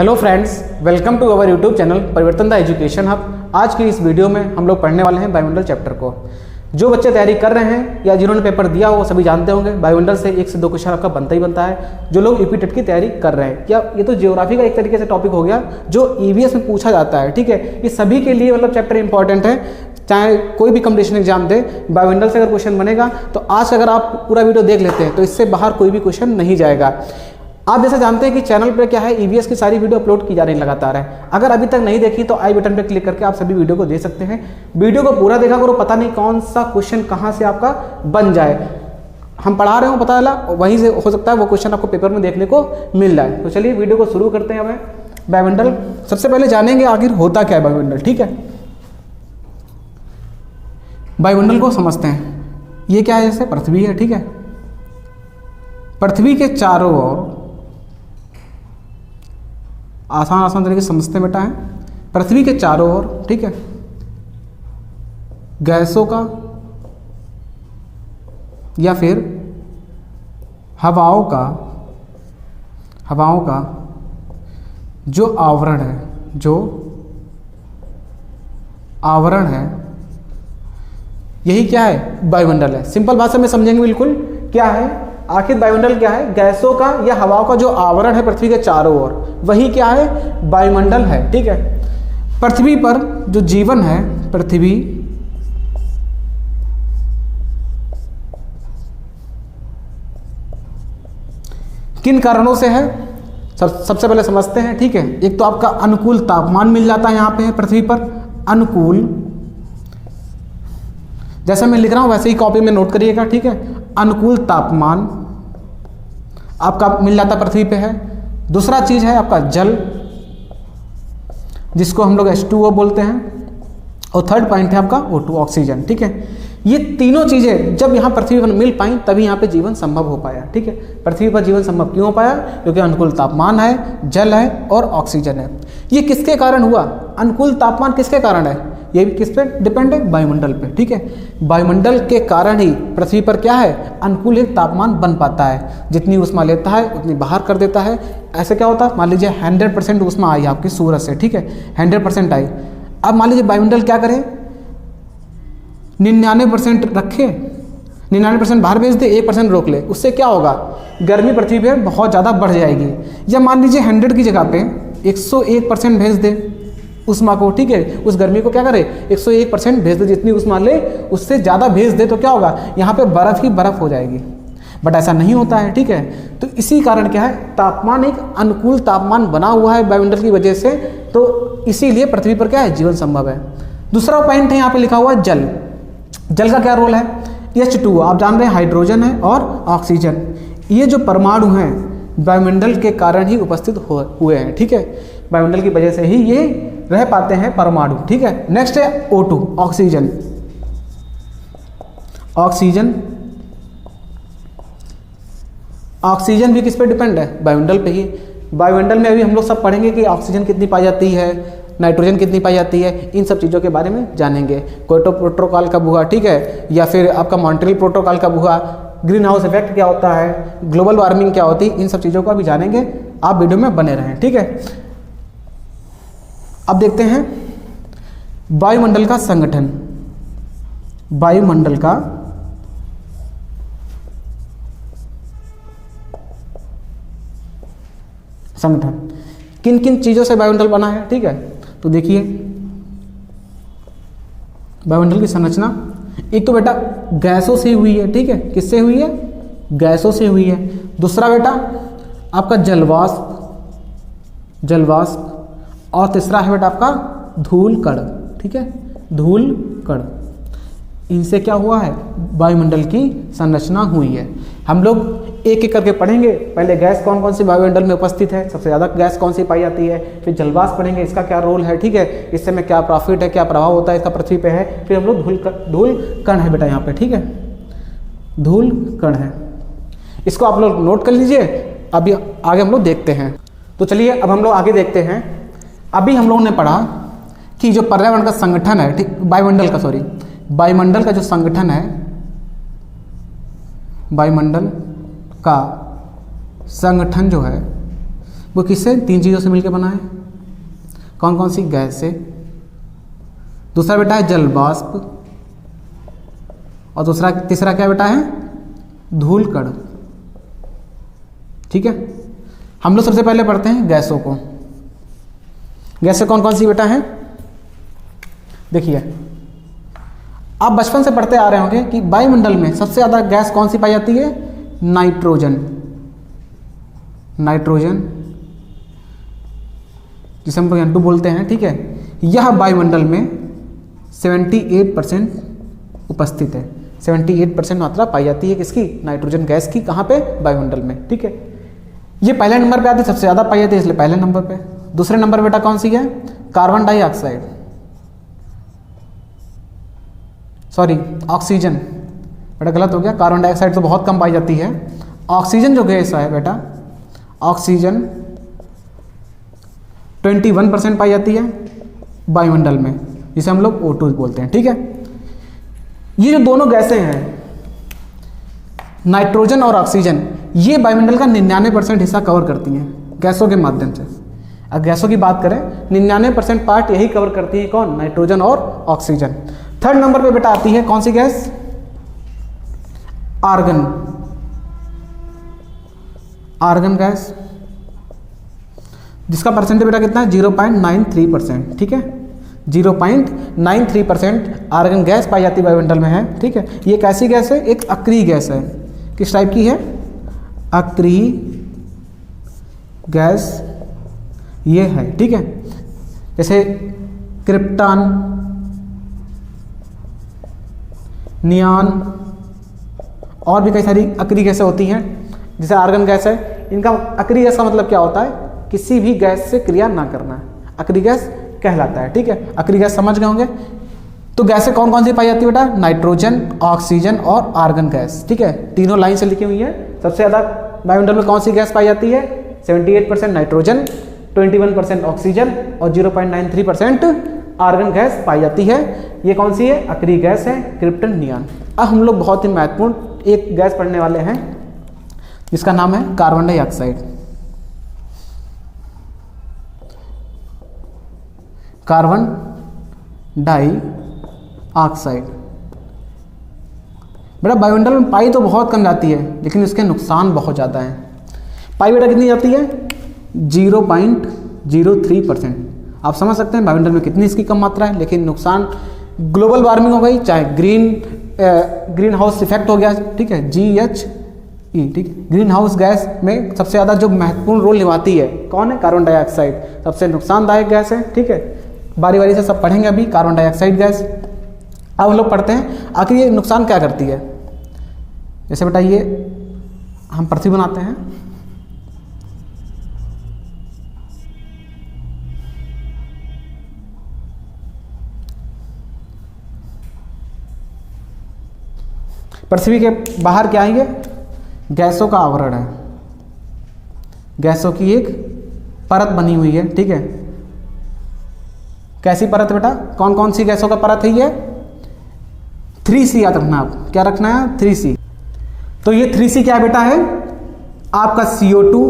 Hello friends, welcome to our YouTube channel Parivartan the education hub. आज की इस video में हम लोग पढ़ने वाले हैं वायुमंडल चैप्टर को। जो बच्चे तैयारी कर रहे हैं या जिन्होंने पेपर दिया हो सभी जानते होंगे वायुमंडल से 1 से 2 क्वेश्चन आपका बनता ही बनता है। जो लोग यूपी टेट की तैयारी कर रहे हैं, क्या ये तो ज्योग्राफी का एक तरीके से टॉपिक हो गया जो ईवीएस में पूछा जाता है। ठीक है, ये सभी के लिए मतलब चैप्टर इंपॉर्टेंट है, चाहे कोई भी कॉम्पिटिशन एग्जाम दे। वायुमंडल से अगर क्वेश्चन बनेगा तो आज अगर आप पूरा वीडियो देख लेते हैं तो इससे बाहर कोई भी क्वेश्चन नहीं जाएगा। आप जैसे जानते हैं कि चैनल पर क्या है, ईवीएस की सारी वीडियो अपलोड की जा रही लगातार है। अगर अभी तक नहीं देखी तो आई बटन पर क्लिक करके आप सभी वीडियो को देख सकते हैं। वीडियो को पूरा देखा करो, पता नहीं कौन सा क्वेश्चन कहां से आपका बन जाए। हम पढ़ा रहे हो पता चला, वहीं से हो सकता है वो क्वेश्चन आपको पेपर में देखने को मिल जाए। तो चलिए वीडियो को शुरू करते हैं। हमें वायुमंडल सबसे पहले जानेंगे आखिर होता क्या है वायुमंडल। ठीक है, वायुमंडल को समझते हैं। ये क्या है, जैसे पृथ्वी है। ठीक है, पृथ्वी के चारों ओर आसान तरीके से समझते हैं बेटा है, पृथ्वी के चारों ओर, ठीक है, गैसों का या फिर हवाओं का जो आवरण है, यही क्या है, वायुमंडल है। सिंपल भाषा में समझेंगे बिल्कुल। क्या है आखिर वायुमंडल, क्या है, गैसों का या हवाओं का जो आवरण है पृथ्वी के चारों ओर, वही क्या है, वायुमंडल है। ठीक है, पृथ्वी पर जो जीवन है, पृथ्वी किन कारणों से है, सबसे पहले समझते हैं। ठीक है, एक तो आपका अनुकूल तापमान मिल जाता है यहाँ पे पृथ्वी पर। अनुकूल, जैसे मैं लिख रहा हूं वैसे ही कॉपी में नोट करिएगा। ठीक है, अनुकूल तापमान आपका मिल जाता पृथ्वी पे है। दूसरा चीज है आपका जल, जिसको हम लोग H2O बोलते हैं। और थर्ड पॉइंट है आपका O2 ऑक्सीजन। ठीक है, ये तीनों चीजें जब यहाँ पृथ्वी पर मिल पाई तभी यहाँ पे जीवन संभव हो पाया। ठीक है, पृथ्वी पर जीवन संभव क्यों हो पाया, क्योंकि अनुकूल तापमान है, जल है और ऑक्सीजन है। ये किसके कारण हुआ, अनुकूल तापमान किसके कारण है, ये भी किस पे डिपेंड है, वायुमंडल पे। ठीक है, वायुमंडल के कारण ही पृथ्वी पर क्या है, अनुकूल एक तापमान बन पाता है। जितनी ऊष्मा लेता है उतनी बाहर कर देता है। ऐसे क्या होता है, मान लीजिए 100% ऊष्मा आई आपकी सूरज से। ठीक है, 100% आई। अब मान लीजिए वायुमंडल क्या करे, 99% रखे, 99% बाहर भेज दे, 1% रोक ले। उससे क्या होगा, गर्मी पृथ्वी पे बहुत ज़्यादा बढ़ जाएगी। या मान लीजिए 100 की जगह पे 101% भेज दे उष्मा को। ठीक है, उस गर्मी को क्या करे, 101% भेज दे, जितनी उष्मा ले उससे ज़्यादा भेज दे तो क्या होगा, यहाँ पे बर्फ़ ही बर्फ़ हो जाएगी। बट ऐसा नहीं होता है। ठीक है, तो इसी कारण क्या है, तापमान एक अनुकूल तापमान बना हुआ है वायुमंडल की वजह से, तो इसीलिए पृथ्वी पर क्या है, जीवन संभव है। दूसरा पॉइंट है यहाँ पे लिखा हुआ है जल। जल का क्या रोल है, H2O आप जान रहे हैं, हाइड्रोजन है और ऑक्सीजन। ये जो परमाणु हैं वायुमंडल के कारण ही उपस्थित हुए हैं। ठीक है, वायुमंडल की वजह से ही ये रह पाते हैं परमाणु। ठीक है, नेक्स्ट है O2 ऑक्सीजन। ऑक्सीजन भी किस पे डिपेंड है, वायुमंडल पे ही। वायुमंडल में अभी हम लोग सब पढ़ेंगे कि ऑक्सीजन कितनी पाई जाती है, नाइट्रोजन कितनी पाई जाती है, इन सब चीज़ों के बारे में जानेंगे। क्योटो प्रोटोकॉल का हुआ, ठीक है, या फिर आपका मॉन्ट्रियल प्रोटोकॉल का हुआ, ग्रीन हाउस इफेक्ट क्या होता है, ग्लोबल वार्मिंग क्या होती है, इन सब चीज़ों को अभी जानेंगे। आप वीडियो में बने रहें। ठीक है, अब देखते हैं वायुमंडल का संगठन। वायुमंडल का संगठन, किन किन चीज़ों से वायुमंडल बना है। ठीक है, तो देखिए वायुमंडल की संरचना, एक तो बेटा गैसों से हुई है। ठीक है, किससे हुई है, गैसों से हुई है। दूसरा बेटा आपका जलवाष्प और तीसरा है बेटा आपका धूल कण। ठीक है, धूल कण, इनसे क्या हुआ है, वायुमंडल की संरचना हुई है। हम लोग एक एक करके पढ़ेंगे। पहले गैस कौन कौन सी वायुमंडल में उपस्थित है, सबसे ज़्यादा गैस कौन सी पाई जाती है, फिर जलवाष्प पढ़ेंगे, इसका क्या रोल है। ठीक है, इससे में क्या प्रॉफिट है, क्या प्रभाव होता है इसका पृथ्वी पे है। फिर हम लोग धूल कण है बेटा यहाँ पे। ठीक है, धूल कण है, इसको आप लोग नोट कर लीजिए। अभी आगे हम लोग देखते हैं। तो चलिए अब हम लोग आगे देखते हैं। अभी हम लोगों ने पढ़ा कि जो पर्यावरण का संगठन है, ठीक, वायुमंडल का जो संगठन है, वायुमंडल का संगठन जो है वो किससे? 3 चीज़ों से मिलकर बना है। कौन कौन सी? गैस से। दूसरा बेटा है जल वाष्प, और तीसरा क्या बेटा है? धूल कण। ठीक है, हम लोग सबसे पहले पढ़ते हैं गैसों को। गैसें कौन कौन सी बेटा है? देखिए, आप बचपन से पढ़ते आ रहे होंगे कि वायुमंडल में सबसे ज़्यादा गैस कौन सी पाई जाती है? नाइट्रोजन। नाइट्रोजन जिसे हम N2 बोलते हैं। ठीक है, यह वायुमंडल में 78% उपस्थित है। 78% मात्रा पाई जाती है किसकी? नाइट्रोजन गैस की। कहाँ पे? वायुमंडल में। ठीक है, ये पहले नंबर पे आती है, सबसे ज़्यादा पाई जाती है इसलिए पहले नंबर पे। दूसरे नंबर बेटा कौन सी है? Carbon dioxide, sorry oxygen. बेटा गलत हो गया, कार्बन डाइऑक्साइड तो बहुत कम पाई जाती है। ऑक्सीजन जो गैस है बेटा, ऑक्सीजन 21% पाई जाती है वायुमंडल में, जिसे हम लोग O2 बोलते हैं। ठीक है, ये जो दोनों गैसें हैं नाइट्रोजन और ऑक्सीजन, ये वायुमंडल का 99% हिस्सा कवर करती हैं गैसों के माध्यम से। अगर गैसों की बात करें, 99% पार्ट यही कवर करती है। कौन? नाइट्रोजन और ऑक्सीजन। थर्ड नंबर पे बेटा आती है कौन सी गैस? आर्गन। आर्गन गैस, जिसका परसेंटेज बेटा कितना है? 0.93%। ठीक है, 0.93% आर्गन गैस पाई जाती है वायुमंडल में है। ठीक है, ये एक ऐसी गैस है, एक अक्रिय गैस है। किस टाइप की है? अक्रिय गैस ये है। ठीक है, जैसे क्रिप्टॉन, नियॉन और भी कई सारी अक्रिय गैसें होती हैं। जैसे आर्गन गैस है, इनका अक्रिय गैस का मतलब क्या होता है? किसी भी गैस से क्रिया ना करना, अक्रिय गैस कहलाता है। ठीक है, अक्रिय गैस समझ गए होंगे। तो गैसें कौन कौन सी पाई जाती है बेटा? नाइट्रोजन, ऑक्सीजन और आर्गन गैस। ठीक है, तीनों लाइन से लिखी हुई है। सबसे ज़्यादा वायुमंडल में कौन सी गैस पाई जाती है? 78% नाइट्रोजन, 21% ऑक्सीजन और 0.93% आर्गन गैस पाई जाती है। ये कौन सी है? अक्रिय गैस है, क्रिप्टन, नियॉन। अब हम लोग बहुत ही महत्वपूर्ण एक गैस पढ़ने वाले हैं जिसका नाम है कार्बन डाइऑक्साइड। कार्बन डाइऑक्साइड बेटा वायुमंडल में पाई तो बहुत कम जाती है, लेकिन इसके नुकसान बहुत ज़्यादा हैं। पाई बेटा कितनी जाती है? 0.03%। आप समझ सकते हैं वायुमंडल में कितनी इसकी कम मात्रा है, लेकिन नुकसान ग्लोबल वार्मिंग हो गई, चाहे ग्रीन हाउस इफेक्ट हो गया। ठीक है, GHE। ठीक है, ग्रीन हाउस गैस में सबसे ज़्यादा जो महत्वपूर्ण रोल निभाती है कौन है? कार्बन डाइऑक्साइड सबसे नुकसानदायक गैस है। ठीक है, बारी बारी से सब पढ़ेंगे अभी कार्बन डाइऑक्साइड गैस। अब हम लोग पढ़ते हैं आखिर ये नुकसान क्या करती है। जैसे बेटा ये हम पृथ्वी बनाते हैं, पृथ्वी के बाहर क्या है? ये गैसों का आवरण है, गैसों की एक परत बनी हुई है। ठीक है, कैसी परत बेटा? कौन कौन सी गैसों का परत है? ये 3C याद रखना। आप क्या रखना है? 3C। तो ये 3C क्या बेटा है? आपका CO2,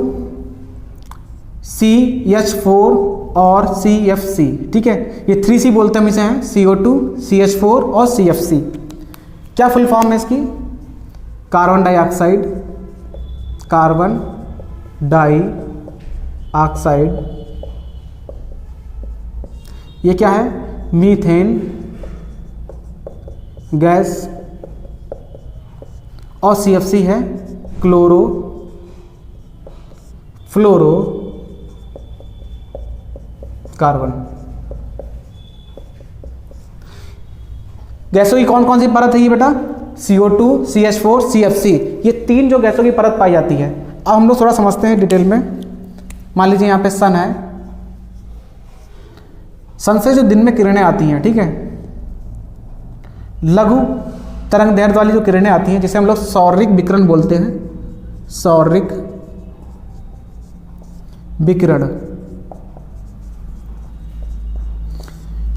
CH4 और CFC। ठीक है, ये 3C बोलते हैं हम इसे हैं, CO2, CH4 और CFC। क्या फुल फॉर्म है इसकी? Carbon dioxide, carbon dioxide. ये क्या है? Methane gas. और CFC है क्लोरो फ्लोरो कार्बन। गैसों की कौन कौन सी परत है ये बेटा? CO2, CH4, CFC। ये 3 जो गैसों की परत पाई जाती है। अब हम लोग थोड़ा समझते हैं डिटेल में। मान लीजिए यहाँ पे सन है, सन से जो दिन में किरणें आती हैं, ठीक है, लघु तरंग दैर्ध्य वाली जो किरणें आती हैं, जिसे हम लोग सौरिक विकिरण बोलते हैं, सौरिक विकिरण।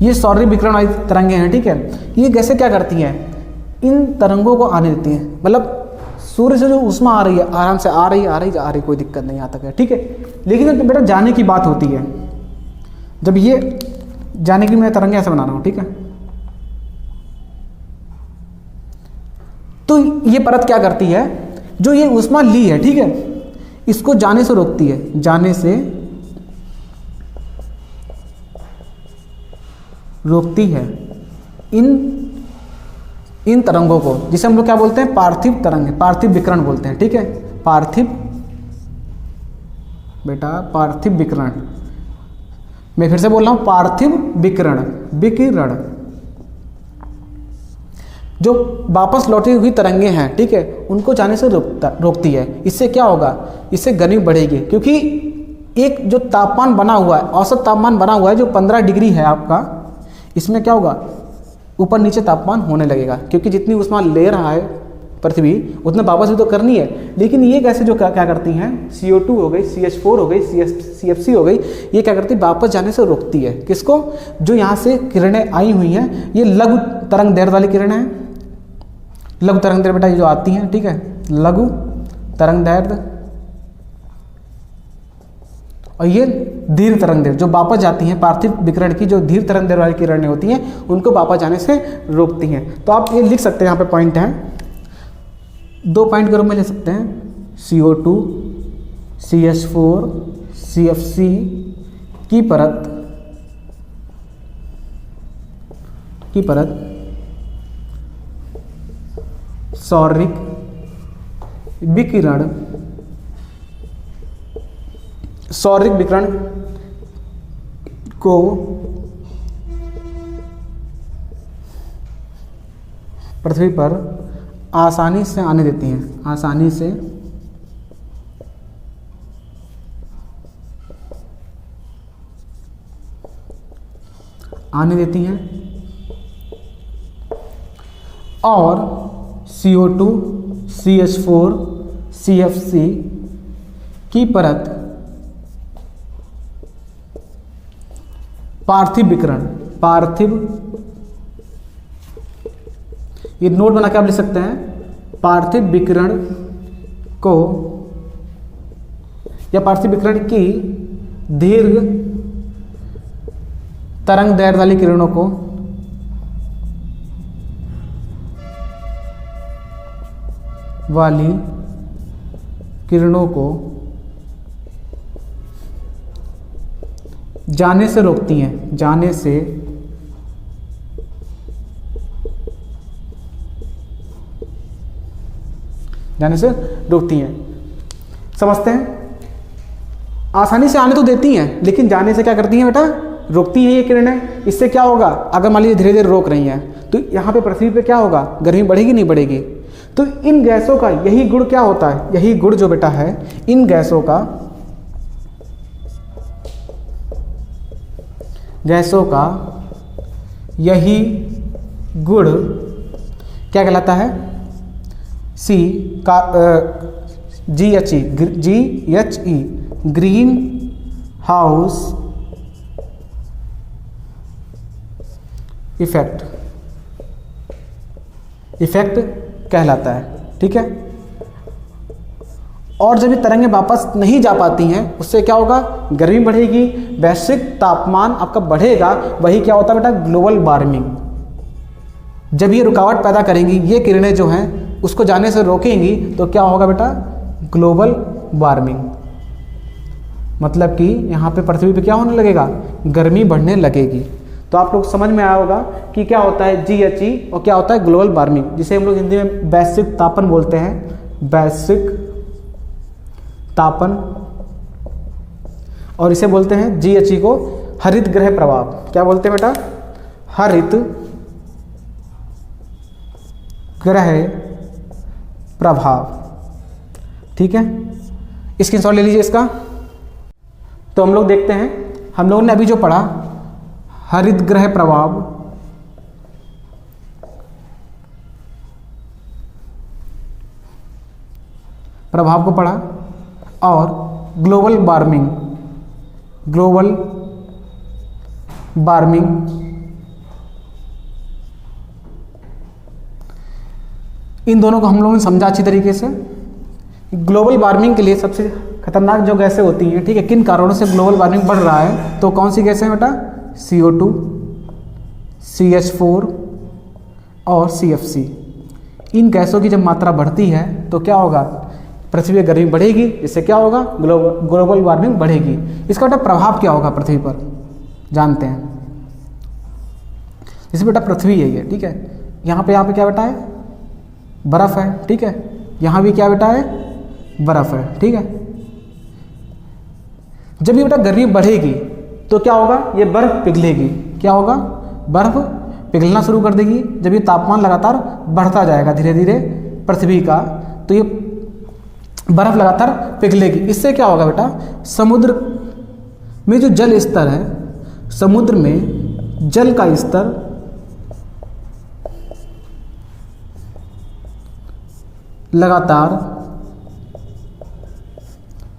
ये सौरिक विकिरण वाली तरंगें हैं, ठीक है। ये गैसें क्या करती हैं? इन तरंगों को आने देती हैं, मतलब सूर्य से जो ऊष्मा आ रही है आराम से आ रही, कोई दिक्कत नहीं आता है, ठीक है। लेकिन जब बेटा जाने की बात होती है, जब ये जाने की मैं तरंगे ऐसे बना रहा हूँ, ठीक है, तो ये परत क्या करती है, जो ये ऊष्मा ली है, ठीक है, इसको जाने से रोकती है, जाने से रोकती है इन तरंगों को, जिसे हम लोग क्या बोलते हैं, पार्थिव तरंग, पार्थिव विकिरण बोलते हैं, ठीक है। पार्थिव विकिरण, मैं फिर से बोल रहा हूं, पार्थिव विकिरण जो वापस लौटी हुई तरंगे हैं, ठीक है, उनको जाने से रोकती है। इससे क्या होगा, इससे गर्मी बढ़ेगी, क्योंकि एक जो तापमान बना हुआ है, औसत तापमान बना हुआ है जो 15 डिग्री है आपका, इसमें क्या होगा, ऊपर नीचे तापमान होने लगेगा, क्योंकि जितनी ऊष्मा ले रहा है पृथ्वी उतना वापस भी तो करनी है। लेकिन ये गैसें जो क्या करती हैं, CO2 हो गई, CH4 हो गई, CFC हो गई, ये क्या करती है, वापस जाने से रोकती है। किसको, जो यहाँ से किरणें आई हुई हैं, ये लघु तरंग दैर्ध्य वाली किरणें हैं। लघु तरंग दैर्ध्य बेटा ये जो आती हैं, ठीक है, लघु तरंग दैर्ध्य, और ये धीर तरंग दैर्ध्य जो वापस जाती हैं, पार्थिव विकिरण की जो धीर तरंग दैर्ध्य वाली किरणें होती हैं, उनको वापस जाने से रोकती हैं। तो आप ये लिख सकते हैं, यहाँ पे पॉइंट हैं, 2 पॉइंट के रूप में ले सकते हैं, CO2, CH4, CFC की परत सौरिक विकिरण को पृथ्वी पर आसानी से आने देती हैं, आसानी से आने देती हैं, और CO2, CH4, CFC की परत पार्थिव ये नोट बना के आप लिख सकते हैं, पार्थिव विकिरण को या पार्थिव विकिरण की दीर्घ तरंग दैर्ध्य वाली किरणों को जाने से रोकती हैं, जाने से रोकती हैं। समझते हैं, आसानी से आने तो देती हैं, लेकिन जाने से क्या करती हैं बेटा, रोकती हैं ये किरणें। इससे क्या होगा, अगर मान लीजिए धीरे धीरे रोक रही हैं, तो यहाँ पे पृथ्वी पे क्या होगा, गर्मी बढ़ेगी नहीं बढ़ेगी। तो इन गैसों का यही गुण क्या होता है, यही गुण जो बेटा है, इन गैसों का यही गुण क्या कहलाता है, GHE ग्रीन हाउस इफेक्ट कहलाता है, ठीक है। और जब ये तरंगें वापस नहीं जा पाती हैं, उससे क्या होगा, गर्मी बढ़ेगी, वैश्विक तापमान आपका बढ़ेगा। वही क्या होता है बेटा, ग्लोबल वार्मिंग। जब ये रुकावट पैदा करेंगी, ये किरणें जो हैं उसको जाने से रोकेंगी, तो क्या होगा बेटा, ग्लोबल वार्मिंग। मतलब कि यहाँ पे पृथ्वी पे क्या होने लगेगा, गर्मी बढ़ने लगेगी। तो आप लोग समझ में आया होगा कि क्या होता है GHE और क्या होता है ग्लोबल वार्मिंग, जिसे हम लोग हिंदी में वैश्विक तापन बोलते हैं, वैश्विक तापन। और इसे बोलते हैं GHE को हरित ग्रह प्रभाव। क्या बोलते हैं बेटा, हरित ग्रह प्रभाव, ठीक है। स्क्रीनशॉट ले लीजिए इसका। तो हम लोग देखते हैं, हम लोगों ने अभी जो पढ़ा हरित ग्रह प्रभाव, को पढ़ा, और ग्लोबल वार्मिंग इन दोनों को हम लोगों ने समझा अच्छी तरीके से। ग्लोबल वार्मिंग के लिए सबसे खतरनाक जो गैसें होती हैं, ठीक है, किन कारणों से ग्लोबल वार्मिंग बढ़ रहा है, तो कौन सी गैसें बेटा, CO2, CH4 और CFC। इन गैसों की जब मात्रा बढ़ती है तो क्या होगा, पृथ्वी पर गर्मी बढ़ेगी, इससे क्या होगा, ग्लोबल वार्मिंग बढ़ेगी। इसका बेटा प्रभाव क्या होगा पृथ्वी पर, जानते हैं। जैसे बेटा पृथ्वी है ये, ठीक है, यहाँ पे क्या बेटा है, बर्फ़ है, ठीक है, यहाँ भी क्या बेटा है, बर्फ़ है, ठीक है। जब ये बेटा गर्मी बढ़ेगी तो क्या होगा, ये बर्फ़ पिघलेगी, क्या होगा, बर्फ़ पिघलना शुरू कर देगी। जब ये तापमान लगातार बढ़ता जाएगा धीरे धीरे पृथ्वी का, तो ये बर्फ़ लगातार पिघलेगी। इससे क्या होगा बेटा, समुद्र में जो जल स्तर है, समुद्र में जल का स्तर लगातार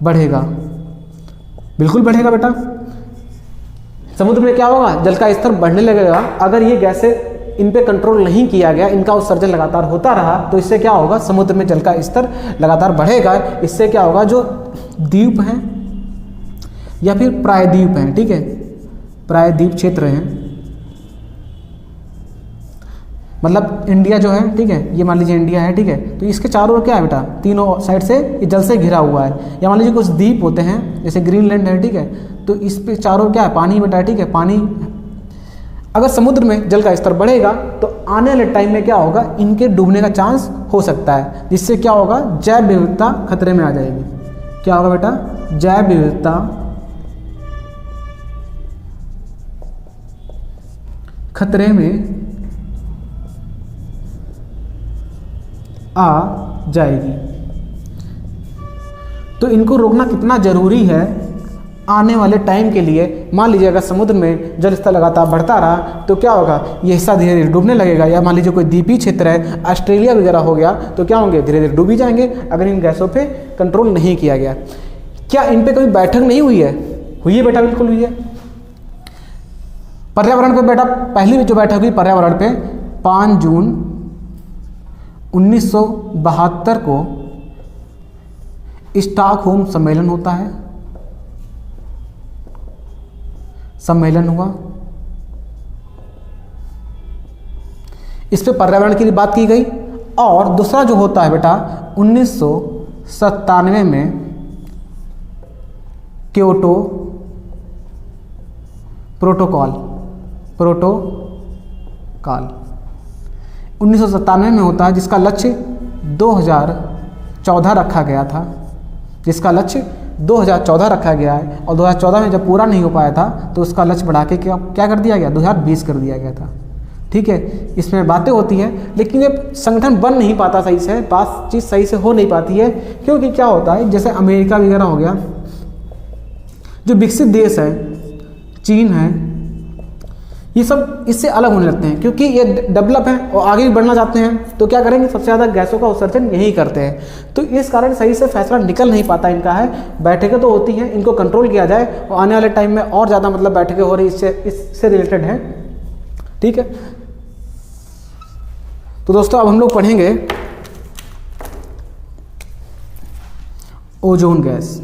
बढ़ेगा, बिल्कुल बढ़ेगा बेटा। समुद्र में क्या होगा, जल का स्तर बढ़ने लगेगा। अगर ये गैसें इन पे कंट्रोल नहीं किया गया, इनका उत्सर्जन लगातार होता रहा, तो इससे क्या होगा, समुद्र में जल का स्तर लगातार बढ़ेगा। इससे क्या होगा, जो द्वीप हैं या फिर प्रायद्वीप हैं, ठीक है, प्रायद्वीप क्षेत्र हैं, मतलब इंडिया जो है, ठीक है, ये मान लीजिए इंडिया है, ठीक है, तो इसके चारों ओर क्या है बेटा, तीनों साइड से ये जल से घिरा हुआ है। या मान लीजिए कुछ द्वीप होते हैं, जैसे ग्रीनलैंड है, ठीक है, तो इस पे चारों क्या है, पानी बेटा, ठीक है, पानी। अगर समुद्र में जल का स्तर बढ़ेगा तो आने वाले टाइम में क्या होगा, इनके डूबने का चांस हो सकता है, जिससे क्या होगा, जैव विविधता खतरे में आ जाएगी। क्या होगा बेटा, जैव विविधता खतरे में आ जाएगी। तो इनको रोकना कितना ज़रूरी है आने वाले टाइम के लिए। मान लीजिए अगर समुद्र में जल स्तर लगातार बढ़ता रहा तो क्या होगा, ये हिस्सा धीरे धीरे डूबने लगेगा। या मान लीजिए कोई द्वीपीय क्षेत्र है, ऑस्ट्रेलिया वगैरह हो गया, तो क्या होंगे, धीरे धीरे डूब ही जाएंगे अगर इन गैसों पे कंट्रोल नहीं किया गया। क्या इन पे कभी बैठक नहीं हुई है? हुई है बेटा, बिल्कुल हुई है। पर्यावरण पे बेटा पहली जो बैठक हुई पर्यावरण पे 5 जून 1972 को स्टॉकहोम सम्मेलन होता है, सम्मेलन हुआ। इस पे पर्यावरण की बात की गई। और दूसरा जो होता है बेटा 1997 में क्योटो प्रोटोकॉल 1997 में होता है, जिसका लक्ष्य 2014 रखा गया था, जिसका लक्ष्य 2014 रखा गया है। और 2014 में जब पूरा नहीं हो पाया था तो उसका लक्ष्य बढ़ा के क्या कर दिया गया, 2020 कर दिया गया था। ठीक है, इसमें बातें होती हैं, लेकिन ये संगठन बन नहीं पाता सही से, बातचीत सही से हो नहीं पाती है। क्योंकि क्या होता है, जैसे अमेरिका वगैरह हो गया, जो विकसित देश है, चीन है, ये सब इससे अलग होने लगते हैं क्योंकि ये डेवलप हैं और आगे भी बढ़ना चाहते हैं। तो क्या करेंगे, सबसे ज़्यादा गैसों का उत्सर्जन यही करते हैं। तो इस कारण सही से फैसला निकल नहीं पाता इनका है। बैठकें तो होती हैं, इनको कंट्रोल किया जाए और आने वाले टाइम में और ज़्यादा मतलब बैठकें हो रही इससे रिलेटेड है। ठीक है, तो दोस्तों अब हम लोग पढ़ेंगे ओजोन गैस।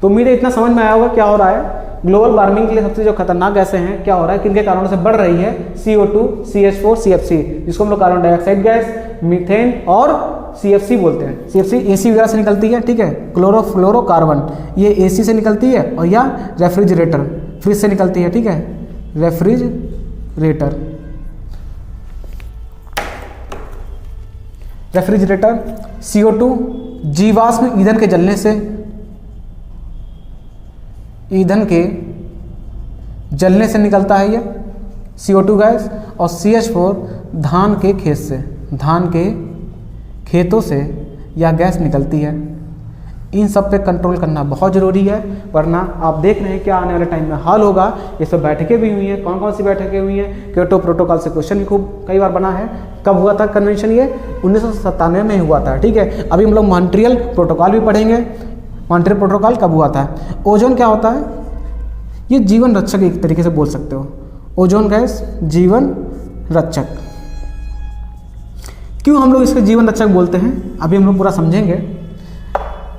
तो उम्मीद है इतना समझ में आया होगा क्या हो रहा है। ग्लोबल वार्मिंग के लिए सबसे जो खतरनाक गैसें हैं, क्या हो रहा है, किनके कारणों से बढ़ रही है, CO2, CH4, CFC, जिसको हम लोग कार्बन डाइऑक्साइड गैस, मीथेन और CFC बोलते हैं। CFC AC वगैरह से निकलती है, ठीक है, क्लोरोफ्लोरोकार्बन, ये AC से निकलती है, और या रेफ्रिजरेटर, फ्रिज से निकलती है, ठीक है, रेफ्रिजरेटर। CO2 जीवाश्म ईंधन के जलने से, निकलता है ये CO2 गैस। और CH4 धान के खेत से, धान के खेतों से यह गैस निकलती है। इन सब पे कंट्रोल करना बहुत ज़रूरी है, वरना आप देख रहे हैं क्या आने वाले टाइम में हाल होगा। ये सब बैठकें भी हुई हैं, कौन कौन सी बैठकें हुई हैं, क्योटो प्रोटोकॉल से क्वेश्चन भी खूब कई बार बना है। कब हुआ था कन्वेंशन, ये 1997 में हुआ था। ठीक है, अभी हम लोग मॉन्ट्रियल प्रोटोकॉल भी पढ़ेंगे, मॉन्ट्रियल प्रोटोकॉल कब हुआ था? ओजोन क्या होता है? ये जीवन रक्षक एक तरीके से बोल सकते हो। ओजोन गैस जीवन रक्षक। क्यों हम लोग इसके जीवन रक्षक बोलते हैं अभी हम लोग पूरा समझेंगे।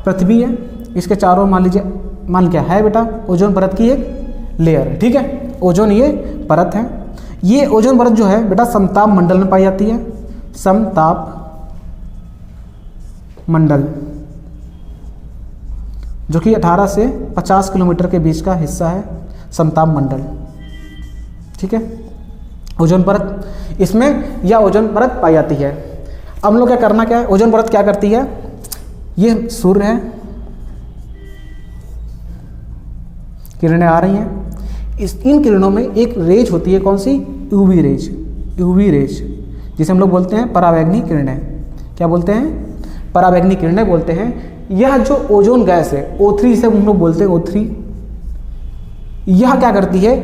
पृथ्वी है, इसके चारों मान लीजिए, मान क्या है बेटा, ओजोन परत की एक लेयर है, ठीक है। ओजोन ये परत है। ये ओजोन परत जो है बेटा समताप मंडल में पाई जाती है। समताप मंडल, जो कि 18 से 50 किलोमीटर के बीच का हिस्सा है समताप मंडल, ठीक है। ओजोन परत, इसमें यह ओजोन परत पाई जाती है। अब हम लोग क्या करना क्या है, ओजोन परत क्या करती है, ये सूर्य है, किरणें आ रही हैं, इन किरणों में एक रेज होती है, कौन सी, यूवी रेज, यूवी रेज, जिसे हम लोग बोलते हैं परावैंगनी किरणें। क्या बोलते हैं? परावैंगनी किरणें बोलते हैं। यह जो ओजोन गैस है O3 से हम लोग बोलते हैं O3, यह क्या करती है,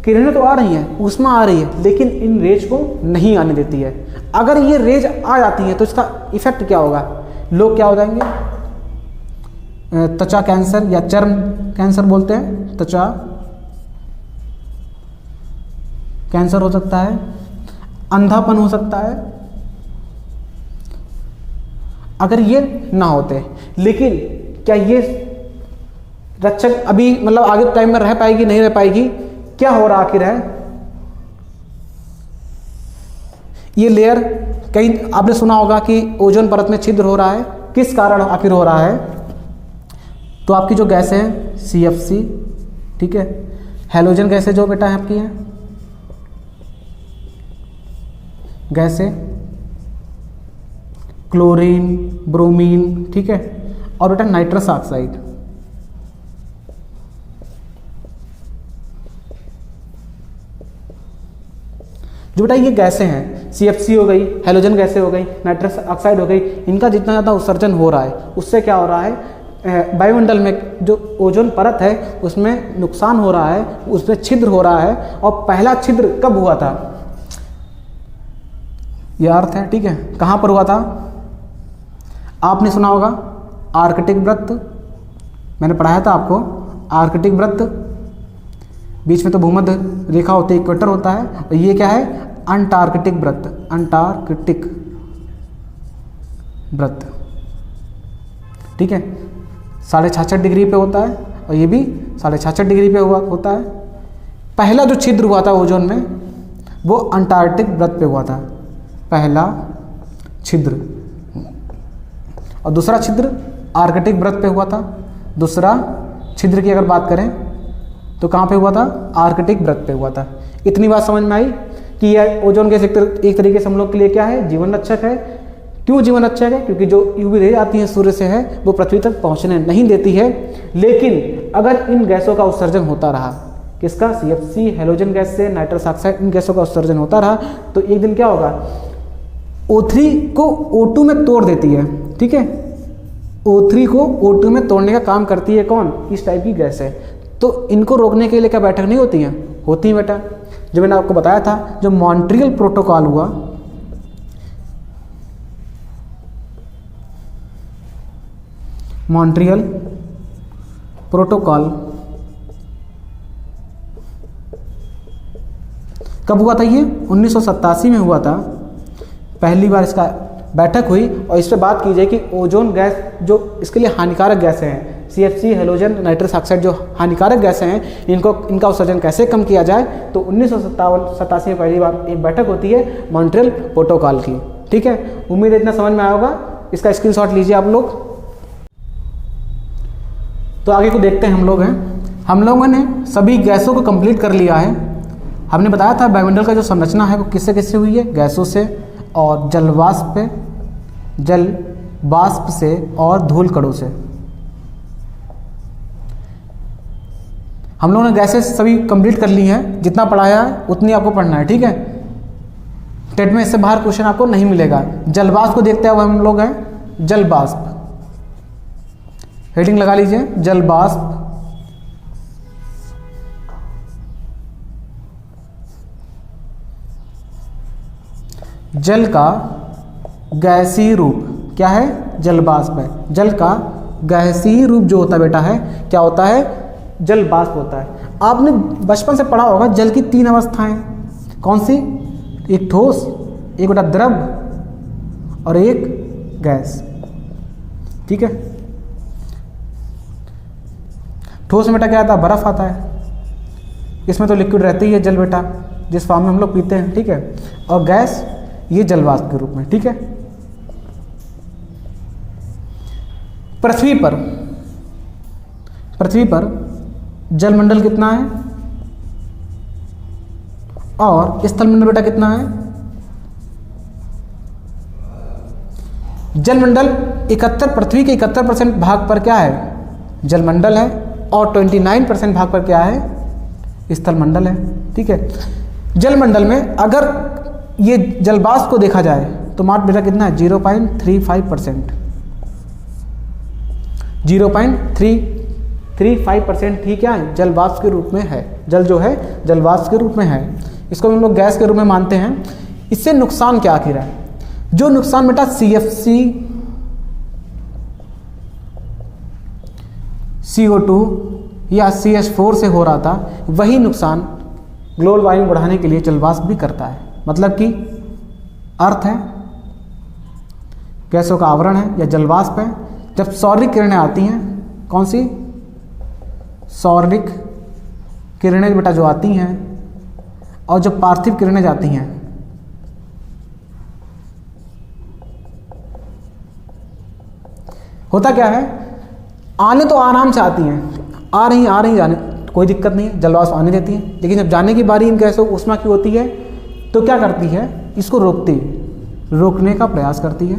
किरणें तो आ रही हैं, ऊष्मा आ रही है, लेकिन इन रेज को नहीं आने देती है। अगर ये रेज आ जाती है तो इसका इफेक्ट क्या होगा, लोग क्या हो जाएंगे, त्वचा कैंसर या चर्म कैंसर बोलते हैं, त्वचा कैंसर हो सकता है, अंधापन हो सकता है, अगर ये ना होते। लेकिन क्या ये रक्षक अभी मतलब आगे टाइम में रह पाएगी, नहीं रह पाएगी? क्या हो रहा आखिर है, ये लेयर, कहीं आपने सुना होगा कि ओजोन परत में छिद्र हो रहा है, किस कारण आखिर हो रहा है? तो आपकी जो गैस है CFC, ठीक है, हैलोजन गैसें जो बेटा है आपकी है, गैसें क्लोरीन, ब्रोमीन, ठीक है, और बेटा नाइट्रस ऑक्साइड। जो बेटा ये गैसें हैं, CFC हो गई, हैलोजन गैसें हो गई, नाइट्रस ऑक्साइड हो गई, इनका जितना ज़्यादा उत्सर्जन हो रहा है उससे क्या हो रहा है, वायुमंडल में जो ओजोन परत है उसमें नुकसान हो रहा है, उसमें छिद्र हो रहा है। और पहला छिद्र कब हुआ था, ये अर्थ है, ठीक है, कहाँ पर हुआ था? आपने सुना होगा आर्कटिक वृत्त, मैंने पढ़ाया था आपको, आर्कटिक वृत्त, बीच में तो भूमध्य रेखा होती है, इक्वेटर होता है, और ये क्या है, अंटार्कटिक वृत्त, अंटार्कटिक वृत्त, ठीक है, 66.5 डिग्री पे होता है, और ये भी 66.5 डिग्री पे होता है। पहला जो छिद्र हुआ था ओजोन में वो अंटार्कटिक वृत्त पे हुआ था, पहला छिद्र, और दूसरा छिद्र आर्कटिक वृत्त पे हुआ था। दूसरा छिद्र की अगर बात करें तो कहाँ पे हुआ था, आर्कटिक वृत्त पे हुआ था। इतनी बात समझ में आई कि यह ओजोन गैस एक तरीके से हम लोग के लिए क्या है, जीवन रक्षक है। क्यों जीवन रक्षक है? क्योंकि जो यूवी रे आती है सूर्य से है वो पृथ्वी तक पहुँचने नहीं देती है। लेकिन अगर इन गैसों का उत्सर्जन होता रहा, किसका, CFC, हैलोजन गैस से, नाइट्रस ऑक्साइड, इन गैसों का उत्सर्जन होता रहा, तो एक दिन क्या होगा, O3 को O2 में तोड़ देती है, ठीक है, O3 को O2 में तोड़ने का काम करती है कौन, इस टाइप की गैस है। तो इनको रोकने के लिए क्या बैठक नहीं होती हैं, होती हैं बेटा। जो मैंने आपको बताया था, जो मॉन्ट्रियल प्रोटोकॉल हुआ, मॉन्ट्रियल प्रोटोकॉल कब हुआ था, ये 1987 में हुआ था, पहली बार इसका बैठक हुई। और इस पर बात की जाए कि ओजोन गैस जो इसके लिए हानिकारक गैसें हैं, CFC, हैलोजन, नाइट्रस ऑक्साइड जो हानिकारक गैसें हैं, इनका उत्सर्जन कैसे कम किया जाए। तो 1987 में पहली बार एक बैठक होती है मॉन्ट्रियल प्रोटोकॉल की, ठीक है। उम्मीद है इतना समझ में आया होगा, इसका स्क्रीनशॉट लीजिए आप लोग। तो आगे को देखते हैं हम लोगों ने सभी गैसों को कंप्लीट कर लिया है। हमने बताया था वायुमंडल का जो संरचना है वो किससे किससे हुई है, गैसों से और जल वाष्प से और धूल कणों से। हम लोगों ने गैसेस सभी कंप्लीट कर ली हैं, जितना पढ़ाया है उतनी आपको पढ़ना है, ठीक है। टेट में इससे बाहर क्वेश्चन आपको नहीं मिलेगा। जल वाष्प को देखते हैं, हम लोग हैं जल वाष्प, हेडिंग लगा लीजिए, जल वाष्प। जल का गैसीय रूप क्या है, जल वाष्प है, जल का गैसीय रूप जो होता है बेटा है क्या होता है, जल वाष्प होता है। आपने बचपन से पढ़ा होगा जल की 3 अवस्थाएं, कौन सी, एक ठोस, एक बेटा द्रव और एक गैस, ठीक है। ठोस में बेटा क्या आता है, बर्फ आता है, इसमें तो लिक्विड रहती ही है जल बेटा, जिस फॉर्म में हम लोग पीते हैं, ठीक है। और गैस ये जल वाष्प के रूप में, ठीक है। पृथ्वी पर जलमंडल कितना है और स्थलमंडल बेटा कितना है। जलमंडल 71, पृथ्वी के 71% भाग पर क्या है, जलमंडल है, और 29% भाग पर क्या है, स्थलमंडल है, ठीक है। जलमंडल में अगर ये जलवाष्प को देखा जाए तो मात्र बेटा कितना है, 0.35%, 0.335% ही क्या है, जलवाष्प के रूप में है। जल जो है जलवाष्प के रूप में है, इसको हम लोग गैस के रूप में मानते हैं। इससे नुकसान क्या आखिर है, जो नुकसान बेटा CFC, CO2 या CH4 से हो रहा था, वही नुकसान ग्लोबल वार्मिंग बढ़ाने के लिए जलवाष्प भी करता है। मतलब कि अर्थ है, गैसों का आवरण है या जलवाष्प है। जब सौर्य किरणें आती हैं, कौन सी, सौर्य किरणें बेटा जो आती हैं, और जो पार्थिव किरणें जाती हैं, होता क्या है, आने तो आराम से आती हैं, आ रही जाने कोई दिक्कत नहीं है, जलवाष्प आने देती हैं। लेकिन जब जाने की बारी इन गैसों ऊष्मा की होती है तो क्या करती है, इसको रोकने का प्रयास करती है।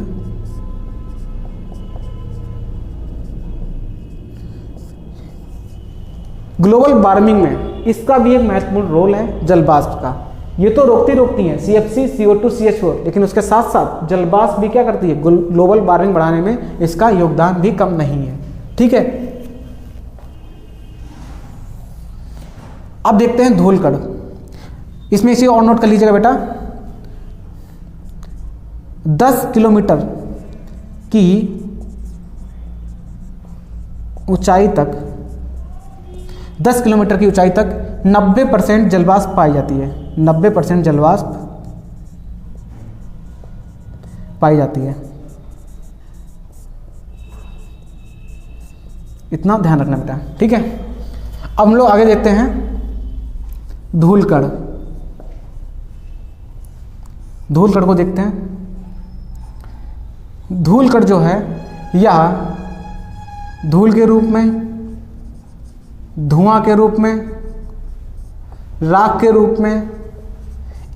ग्लोबल वार्मिंग में इसका भी एक महत्वपूर्ण रोल है जलवाष्प का। ये तो रोकती हैं CFC, CO2, CH4, लेकिन उसके साथ साथ जलवाष्प भी क्या करती है, ग्लोबल वार्मिंग बढ़ाने में इसका योगदान भी कम नहीं है, ठीक है। अब देखते हैं धूल कण, इसमें इसे और नोट कर लीजिएगा बेटा। 10 किलोमीटर की ऊंचाई तक, 10 किलोमीटर की ऊंचाई तक 90% जलवाष्प पाई जाती है, 90% जलवाष्प पाई जाती है। इतना ध्यान रखना बेटा, ठीक है। अब हम लोग आगे देखते हैं धूल कण को देखते हैं। धूल कण जो है या धूल के रूप में, धुआं के रूप में, राख के रूप में,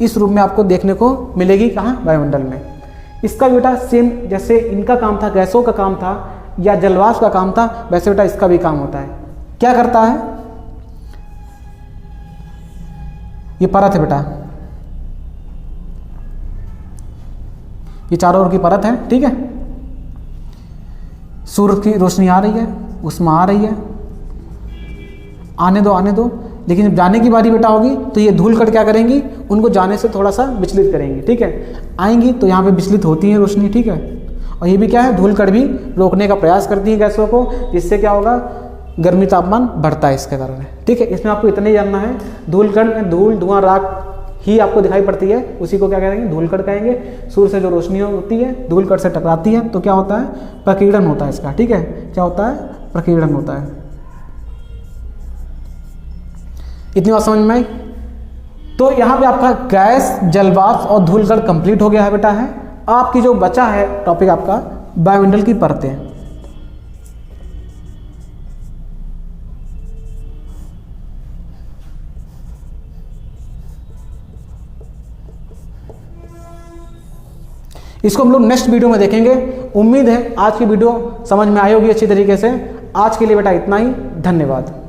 इस रूप में आपको देखने को मिलेगी कहाँ, वायुमंडल में। इसका बेटा सेम जैसे इनका काम था, गैसों का काम था या जलवाष्प का काम था, वैसे बेटा इसका भी काम होता है। क्या करता है, ये परत है बेटा, ये चारों ओर की परत है, ठीक है। सूर्य की रोशनी आ रही है, ऊष्मा आ रही है, आने दो, लेकिन जब जाने की बारी बेटा होगी तो ये धूल कण क्या करेंगी, उनको जाने से थोड़ा सा विचलित करेंगी, ठीक है। आएंगी तो यहाँ पे विचलित होती है रोशनी, ठीक है। और ये भी क्या है, धूल कण भी रोकने का प्रयास करती है गैसों को, जिससे क्या होगा, गर्मी तापमान बढ़ता है इसके कारण, ठीक है। इसमें आपको इतना ही जानना है, धूल कण में धूल, धुआं, राख ही आपको दिखाई पड़ती है, उसी को क्या कहेंगे, धूल कण कहेंगे। सूर्य से जो रोशनी होती है धूल कण से टकराती है तो क्या होता है, प्रकीर्णन होता है इसका, ठीक है। क्या होता है, प्रकीर्णन होता है। इतनी बात समझ में आई। तो यहाँ पे आपका गैस, जलवाष्प और धूल कण कंप्लीट हो गया है बेटा है। आपकी जो बचा है टॉपिक आपका वायुमंडल की परतें। इसको हम लोग नेक्स्ट वीडियो में देखेंगे। उम्मीद है आज की वीडियो समझ में आई होगी अच्छी तरीके से। आज के लिए बेटा इतना ही, धन्यवाद।